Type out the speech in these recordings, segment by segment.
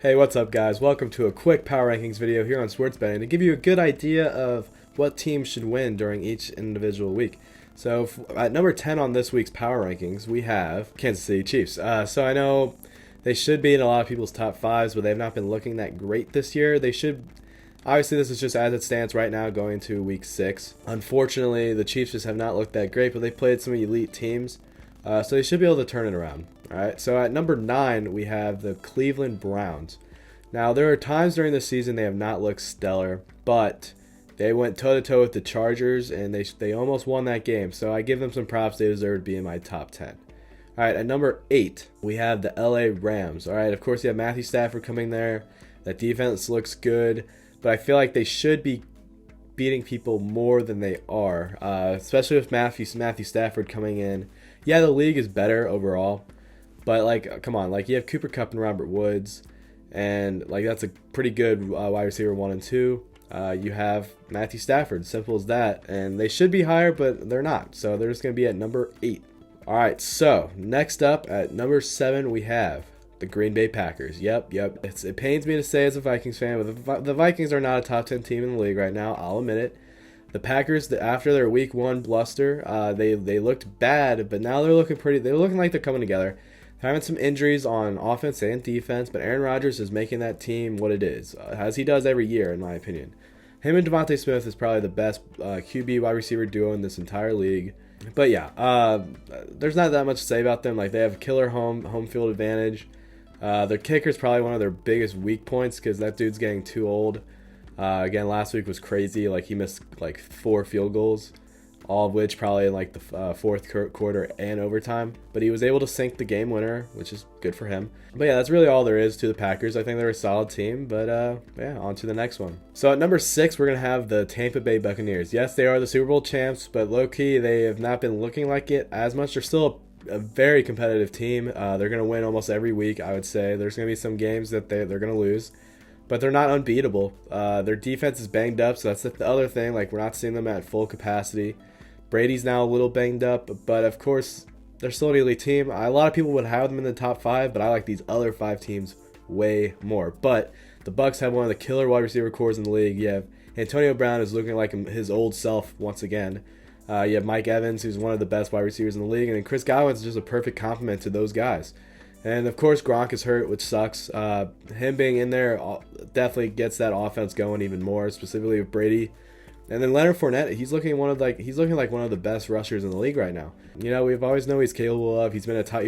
Hey, what's up guys? Welcome to a quick power rankings video here on Sports Betting to give you a good idea of what teams should win during each individual week. So at number 10 on this week's power rankings, we have Kansas City Chiefs. So I know they should be in a lot of people's top fives, but they've not been looking that great this year. They should, obviously this is just as it stands right now going to week 6. Unfortunately, the Chiefs just have not looked that great, but they played some elite teams. So they should be able to turn it around. All right. So at number 9, we have the Cleveland Browns. Now, there are times during the season they have not looked stellar, but they went toe-to-toe with the Chargers, and they almost won that game. So I give them some props. They deserve to be in my top 10. All right, at number 8, we have the LA Rams. All right, of course, you have Matthew Stafford coming there. That defense looks good, but I feel like they should be beating people more than they are, especially with Matthew Stafford coming in. Yeah, the league is better overall, but, like, come on. Like, you have Cooper Kupp and Robert Woods, and, like, that's a pretty good wide receiver 1 and 2. You have Matthew Stafford, simple as that. And they should be higher, but they're not. So they're just going to be at number 8. All right, so next up at number 7, we have the Green Bay Packers. Yep. It pains me to say as a Vikings fan, but the Vikings are not a top 10 team in the league right now. I'll admit it. The Packers, after their week 1 bluster, they looked bad, but now they're looking pretty. They're looking like they're coming together. Having some injuries on offense and defense, but Aaron Rodgers is making that team what it is, as he does every year, in my opinion. Him and Devontae Smith is probably the best QB wide receiver duo in this entire league. But yeah, there's not that much to say about them. Like, they have killer home field advantage. Their kicker is probably one of their biggest weak points because that dude's getting too old. Again, last week was crazy. Like, he missed like 4 field goals, all of which probably in like the fourth quarter and overtime. But he was able to sink the game winner, which is good for him. But yeah, that's really all there is to the Packers. I think they're a solid team, but yeah, on to the next one. So at number 6, we're going to have the Tampa Bay Buccaneers. Yes, they are the Super Bowl champs, but low-key, they have not been looking like it as much. They're still a very competitive team. They're going to win almost every week, I would say. There's going to be some games that they're going to lose, but they're not unbeatable. Their defense is banged up, so that's the other thing. Like, we're not seeing them at full capacity. Brady's now a little banged up, but of course, they're still an elite team. A lot of people would have them in the top 5, but I like these other 5 teams way more. But the Bucs have one of the killer wide receiver cores in the league. You have Antonio Brown is looking like his old self once again. You have Mike Evans, who's one of the best wide receivers in the league, and then Chris Godwin's is just a perfect complement to those guys. And of course, Gronk is hurt, which sucks. Him being in there definitely gets that offense going even more, specifically with Brady. And then Leonard Fournette, he's looking like one of the best rushers in the league right now. You know, we've always known he's capable of. He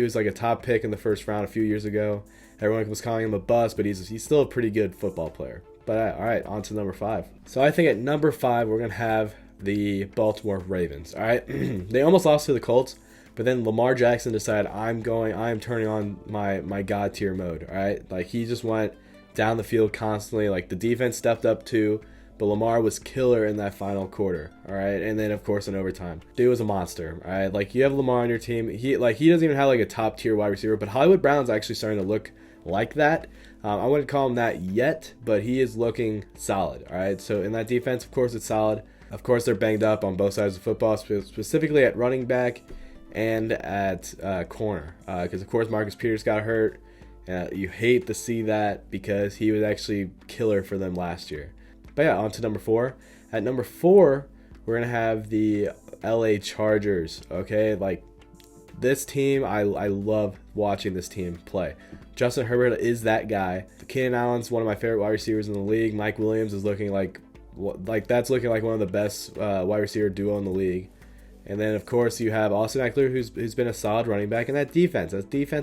was like a top pick in the first round a few years ago. Everyone was calling him a bust, but he's still a pretty good football player. But all right, on to number 5. So I think at number 5 we're gonna have the Baltimore Ravens. All right, they almost lost to the Colts, but then Lamar Jackson decided I'm turning on my God tier mode. All right, like, he just went down the field constantly. Like, the defense stepped up too. But Lamar was killer in that final quarter, all right? And then, of course, in overtime. Dude was a monster, all right? Like, you have Lamar on your team. He doesn't even have, like, a top-tier wide receiver, but Hollywood Brown's actually starting to look like that. I wouldn't call him that yet, but he is looking solid, all right? So in that defense, of course, it's solid. Of course, they're banged up on both sides of football, specifically at running back and at corner. Because, of course, Marcus Peters got hurt. You hate to see that because he was actually killer for them last year. But yeah, on to number 4. At number 4, we're going to have the LA Chargers, okay? Like, this team, I love watching this team play. Justin Herbert is that guy. Keenan Allen's one of my favorite wide receivers in the league. Mike Williams is looking like that's looking like one of the best wide receiver duo in the league. And then, of course, you have Austin Eckler, who's been a solid running back, and that defense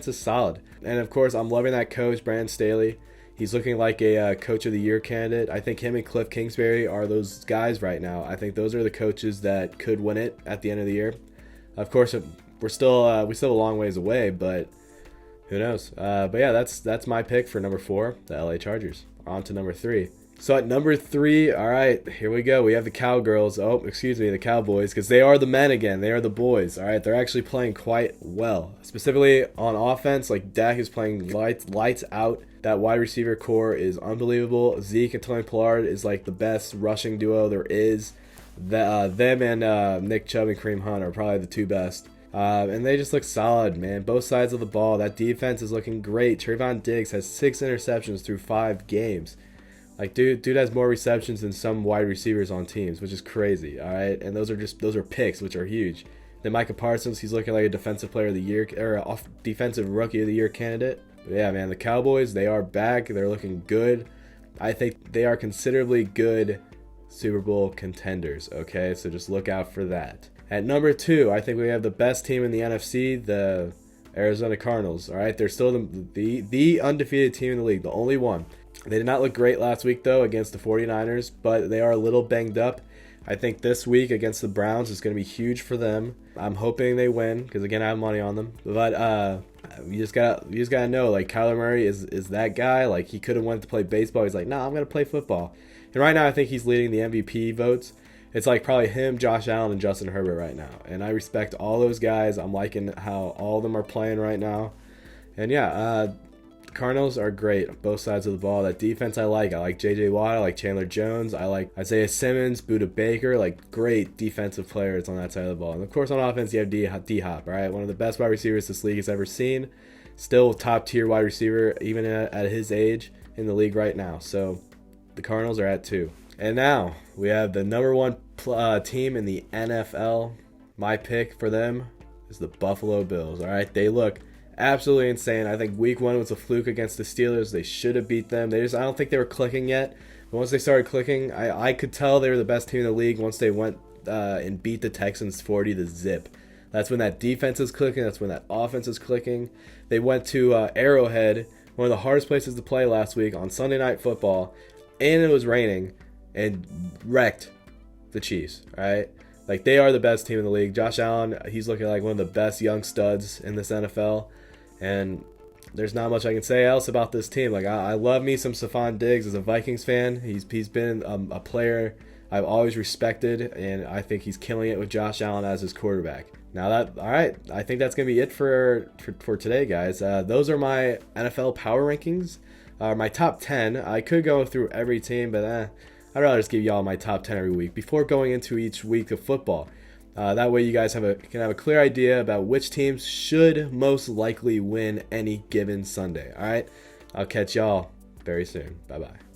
is solid. And, of course, I'm loving that coach, Brandon Staley. He's looking like a Coach of the Year candidate. I think him and Cliff Kingsbury are those guys right now. I think those are the coaches that could win it at the end of the year. Of course, we still a long ways away, but who knows? But yeah, that's my pick for number 4, the LA Chargers. On to number 3. So at number 3, all right, here we go. We have the Cowgirls. The Cowboys, because they are the men again. They are the boys. All right, they're actually playing quite well, specifically on offense. Like, Dak is playing lights out. That wide receiver core is unbelievable. Zeke and Tony Pollard is like the best rushing duo there is. Them and Nick Chubb and Kareem Hunt are probably the 2 best. And they just look solid, man. Both sides of the ball. That defense is looking great. Trayvon Diggs has 6 interceptions through 5 games. Like, dude has more receptions than some wide receivers on teams, which is crazy, all right? And those are picks, which are huge. Then Micah Parsons, he's looking like a defensive player of the year, or defensive rookie of the year candidate. But yeah, man, the Cowboys, they are back. They're looking good. I think they are considerably good Super Bowl contenders, okay? So just look out for that. At number 2, I think we have the best team in the NFC, the Arizona Cardinals, all right? They're still the undefeated team in the league, the only one. They did not look great last week, though, against the 49ers, but they are a little banged up. I think this week against the Browns is going to be huge for them. I'm hoping they win because, again, I have money on them. But you just gotta know, like, Kyler Murray is that guy. Like, he could have went to play baseball. He's like, nah, I'm going to play football. And right now I think he's leading the MVP votes. It's like probably him, Josh Allen, and Justin Herbert right now. And I respect all those guys. I'm liking how all of them are playing right now. And yeah, Cardinals are great on both sides of the ball. That defense I like. I like J.J. Watt. I like Chandler Jones. I like Isaiah Simmons, Budda Baker. Like, great defensive players on that side of the ball. And, of course, on offense, you have D-Hop, all right? One of the best wide receivers this league has ever seen. Still top-tier wide receiver, even at his age, in the league right now. So the Cardinals are at 2. And now we have the number 1 team in the NFL. My pick for them is the Buffalo Bills, all right? They look absolutely insane. I think week 1 was a fluke against the Steelers. They should have beat them. I don't think they were clicking yet. But once they started clicking, I could tell they were the best team in the league once they went and beat the Texans 40-0. That's when that defense is clicking. That's when that offense is clicking. They went to Arrowhead, one of the hardest places to play last week, on Sunday Night Football, and it was raining, and wrecked the Chiefs, all right? Like, they are the best team in the league. Josh Allen, he's looking like one of the best young studs in this NFL. And there's not much I can say else about this team. Like, I love me some Stephon Diggs as a Vikings fan. He's been a player I've always respected, and I think he's killing it with Josh Allen as his quarterback. Now all right, I think that's gonna be it for today, guys. Those are my NFL power rankings. My top 10. I could go through every team, but I'd rather just give y'all my top 10 every week before going into each week of football. That way you guys can have a clear idea about which teams should most likely win any given Sunday. All right, I'll catch y'all very soon. Bye-bye.